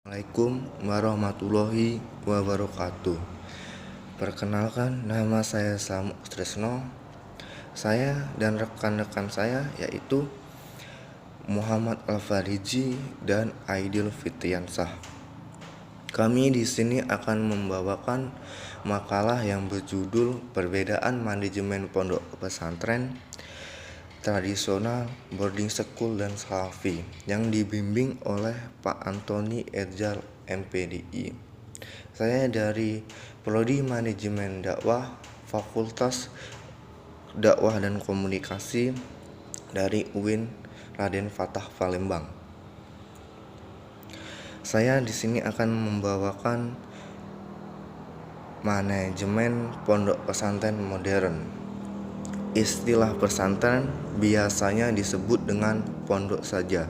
Assalamualaikum warahmatullahi wabarakatuh. Perkenalkan, nama saya Slamet Tresno. Saya dan rekan-rekan saya yaitu Muhammad Al-Fariji dan Aidil Fitriansah. Kami di sini akan membawakan makalah yang berjudul Perbedaan Manajemen Pondok Pesantren Tradisional, Boarding School dan Salafi yang dibimbing oleh Pak Antoni Edzal MPDI. Saya dari Prodi Manajemen Dakwah, Fakultas Dakwah dan Komunikasi dari UIN Raden Fatah Palembang. Saya di sini akan membawakan manajemen pondok pesantren modern. Istilah pesantren biasanya disebut dengan pondok saja,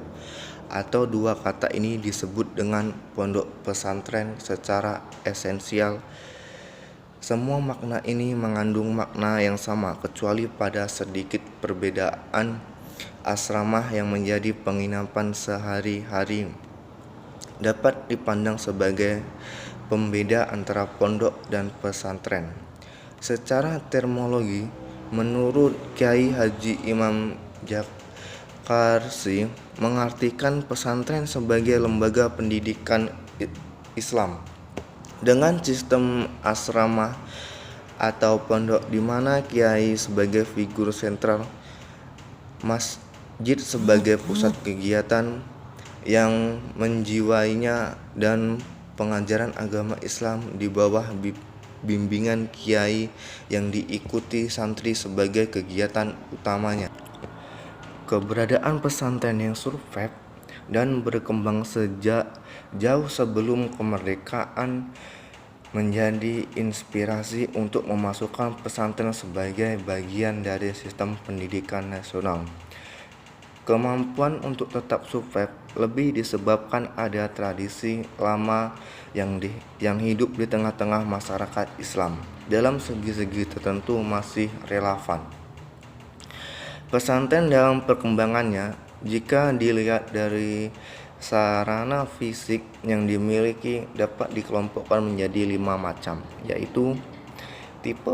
atau dua kata ini disebut dengan pondok pesantren secara esensial. Semua makna ini mengandung makna yang sama kecuali pada sedikit perbedaan. Asrama yang menjadi penginapan sehari-hari dapat dipandang sebagai pembeda antara pondok dan pesantren. Secara terminologi, menurut Kiai Haji Imam Jakarsi, mengartikan pesantren sebagai lembaga pendidikan Islam dengan sistem asrama atau pondok di mana kiai sebagai figur sentral, masjid sebagai pusat kegiatan yang menjiwainya, dan pengajaran agama Islam di bawah bimbingan kiai yang diikuti santri sebagai kegiatan utamanya. Keberadaan pesantren yang survive dan berkembang sejak jauh sebelum kemerdekaan menjadi inspirasi untuk memasukkan pesantren sebagai bagian dari sistem pendidikan nasional. Kemampuan untuk tetap survive lebih disebabkan ada tradisi lama yang hidup di tengah-tengah masyarakat Islam dalam segi-segi tertentu masih relevan. Pesantren dalam perkembangannya, jika dilihat dari sarana fisik yang dimiliki, dapat dikelompokkan menjadi 5 macam, yaitu tipe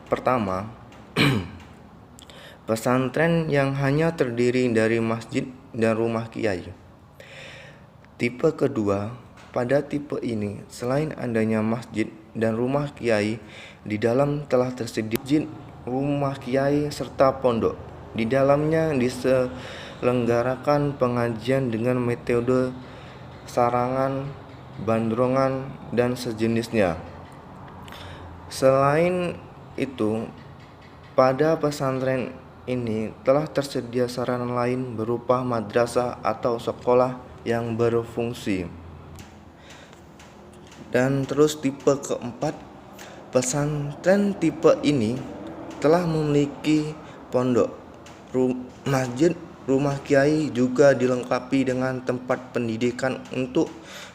pertama, pesantren yang hanya terdiri dari masjid dan rumah kiai. Tipe kedua, pada tipe ini selain adanya masjid dan rumah kiai, di dalam telah tersedia masjid, rumah kiai serta pondok. Di dalamnya diselenggarakan pengajian dengan metode sarangan, bandrongan, dan sejenisnya. Selain itu, pada pesantren ini telah tersedia sarana lain berupa madrasah atau sekolah yang berfungsi. Dan terus tipe keempat, pesantren tipe ini telah memiliki pondok, masjid, rumah kiai, juga dilengkapi dengan tempat pendidikan untuk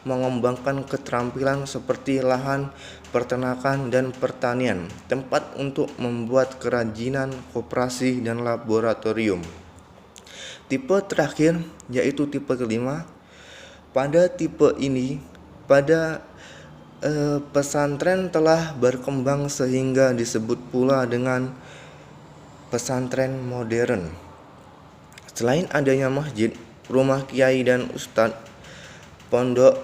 mengembangkan keterampilan seperti lahan peternakan dan pertanian, tempat untuk membuat kerajinan, koperasi, dan laboratorium. Tipe terakhir yaitu tipe kelima. Pada tipe ini, pesantren telah berkembang sehingga disebut pula dengan pesantren modern. Selain adanya masjid, rumah kiai dan ustadz, pondok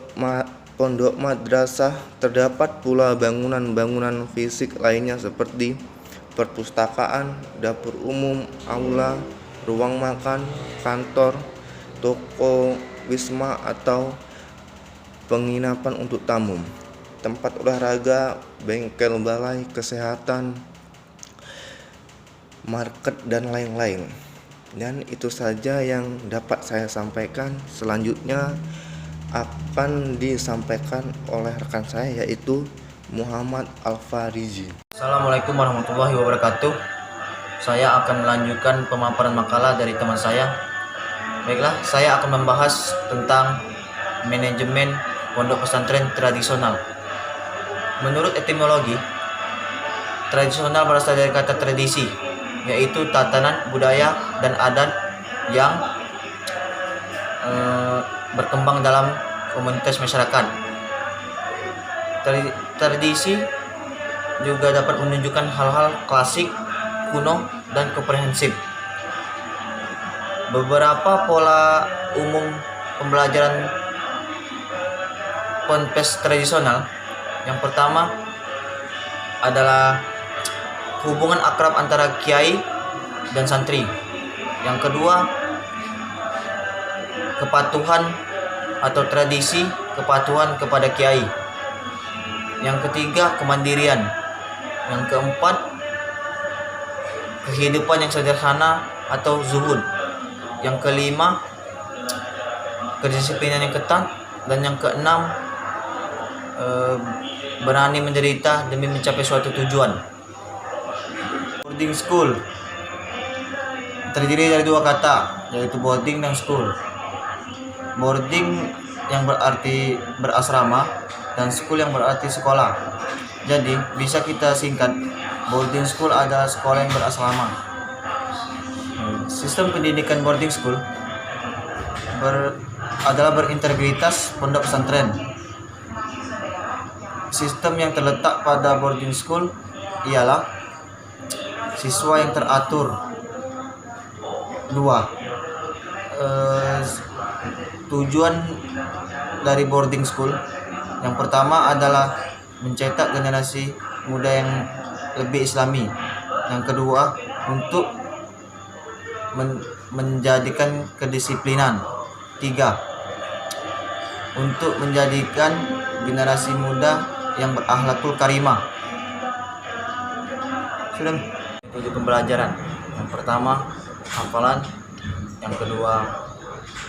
madrasah, terdapat pula bangunan-bangunan fisik lainnya seperti perpustakaan, dapur umum, aula, ruang makan, kantor, toko, wisma atau penginapan untuk tamu, tempat olahraga, bengkel balai kesehatan, market, dan lain-lain. Dan itu saja yang dapat saya sampaikan. Selanjutnya akan disampaikan oleh rekan saya yaitu Muhammad Al-Fariji. Assalamualaikum warahmatullahi wabarakatuh. Saya akan melanjutkan pemaparan makalah dari teman saya. Baiklah, saya akan membahas tentang manajemen pondok pesantren tradisional. Menurut etimologi, tradisional berasal dari kata tradisi, yaitu tatanan, budaya, dan adat yang berkembang dalam komunitas masyarakat. Tradisi juga dapat menunjukkan hal-hal klasik, kuno, dan komprehensif. Beberapa pola umum pembelajaran ponpes tradisional. Yang pertama adalah hubungan akrab antara kiai dan santri. Yang kedua, kepatuhan atau tradisi kepatuhan kepada kiai. Yang ketiga, kemandirian. Yang keempat, kehidupan yang sederhana atau zuhud. Yang kelima, kedisiplinan yang ketat. Dan yang keenam, berani menderita demi mencapai suatu tujuan. Boarding school terdiri dari dua kata, yaitu boarding dan school. Boarding yang berarti berasrama dan school yang berarti sekolah. Jadi bisa kita singkat, boarding school adalah sekolah yang berasrama. Sistem pendidikan boarding school adalah berintegritas pondok pesantren. Sistem yang terletak pada boarding school ialah siswa yang teratur. 2. Tujuan dari boarding school yang pertama adalah mencetak generasi muda yang lebih islami. Yang kedua, untuk menjadikan kedisiplinan. 3. Untuk menjadikan generasi muda yang berakhlakul karimah. Sudah 7 pembelajaran. Yang pertama, hafalan. Yang kedua,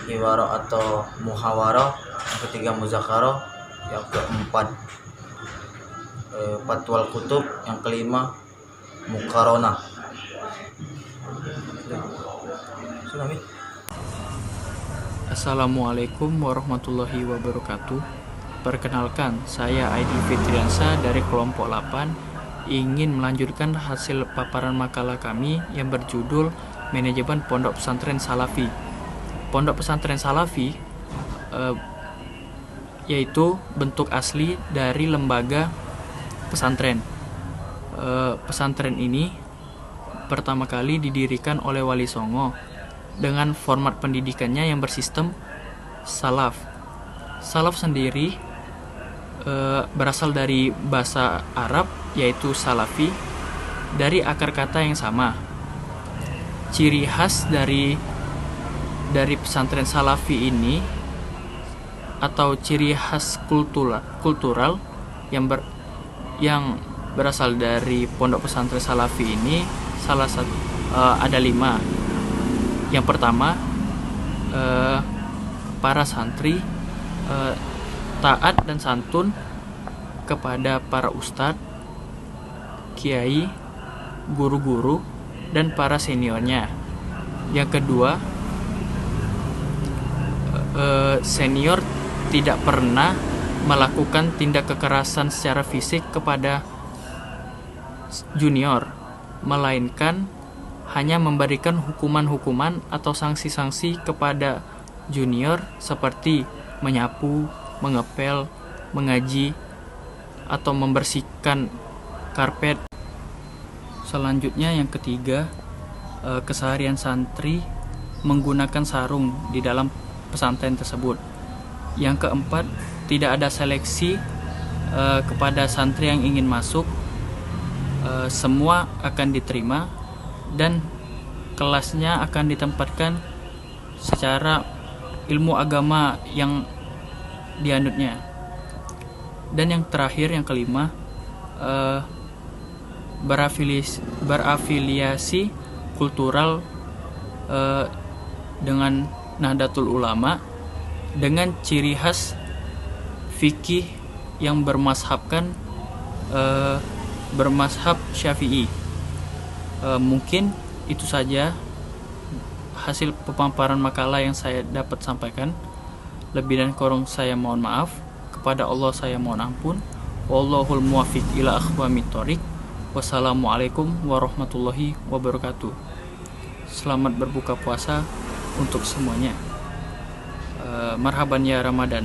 hiwaro atau muhawaro. Yang ketiga, muzakarah. Yang keempat, patwal kutub. Yang kelima, mukarona. Sudah. Assalamualaikum warahmatullahi wabarakatuh. Perkenalkan, saya Aidi Fitriansa dari kelompok 8 ingin melanjutkan hasil paparan makalah kami yang berjudul Manajemen Pondok Pesantren Salafi. Pondok pesantren Salafi yaitu bentuk asli dari lembaga pesantren. Pesantren ini pertama kali didirikan oleh Wali Songo dengan format pendidikannya yang bersistem salaf. Salaf sendiri berasal dari bahasa Arab yaitu salafi, dari akar kata yang sama. Ciri khas dari pesantren salafi ini atau ciri khas kultural yang berasal dari pondok pesantren salafi ini salah satu ada 5. Yang pertama, para santri taat dan santun kepada para ustadz, kiai, guru-guru, dan para seniornya. Yang kedua, senior tidak pernah melakukan tindak kekerasan secara fisik kepada junior, melainkan hanya memberikan hukuman-hukuman atau sanksi-sanksi kepada junior seperti menyapu, mengepel, mengaji, atau membersihkan karpet. Selanjutnya yang ketiga, keseharian santri menggunakan sarung di dalam pesantren tersebut. Yang keempat, tidak ada seleksi kepada santri yang ingin masuk. Semua akan diterima dan kelasnya akan ditempatkan secara ilmu agama yang dianutnya. Dan yang terakhir, yang kelima, berafiliasi kultural dengan Nahdlatul Ulama dengan ciri khas fikih yang bermazhab Syafi'i. Mungkin itu saja hasil pemaparan makalah yang saya dapat sampaikan. Lebih dan kurang saya mohon maaf. Kepada Allah saya mohon ampun. Wallahul muwaffiq ila aqwamit thoriq. Wassalamualaikum warahmatullahi wabarakatuh. Selamat berbuka puasa untuk semuanya. Marhaban ya Ramadan.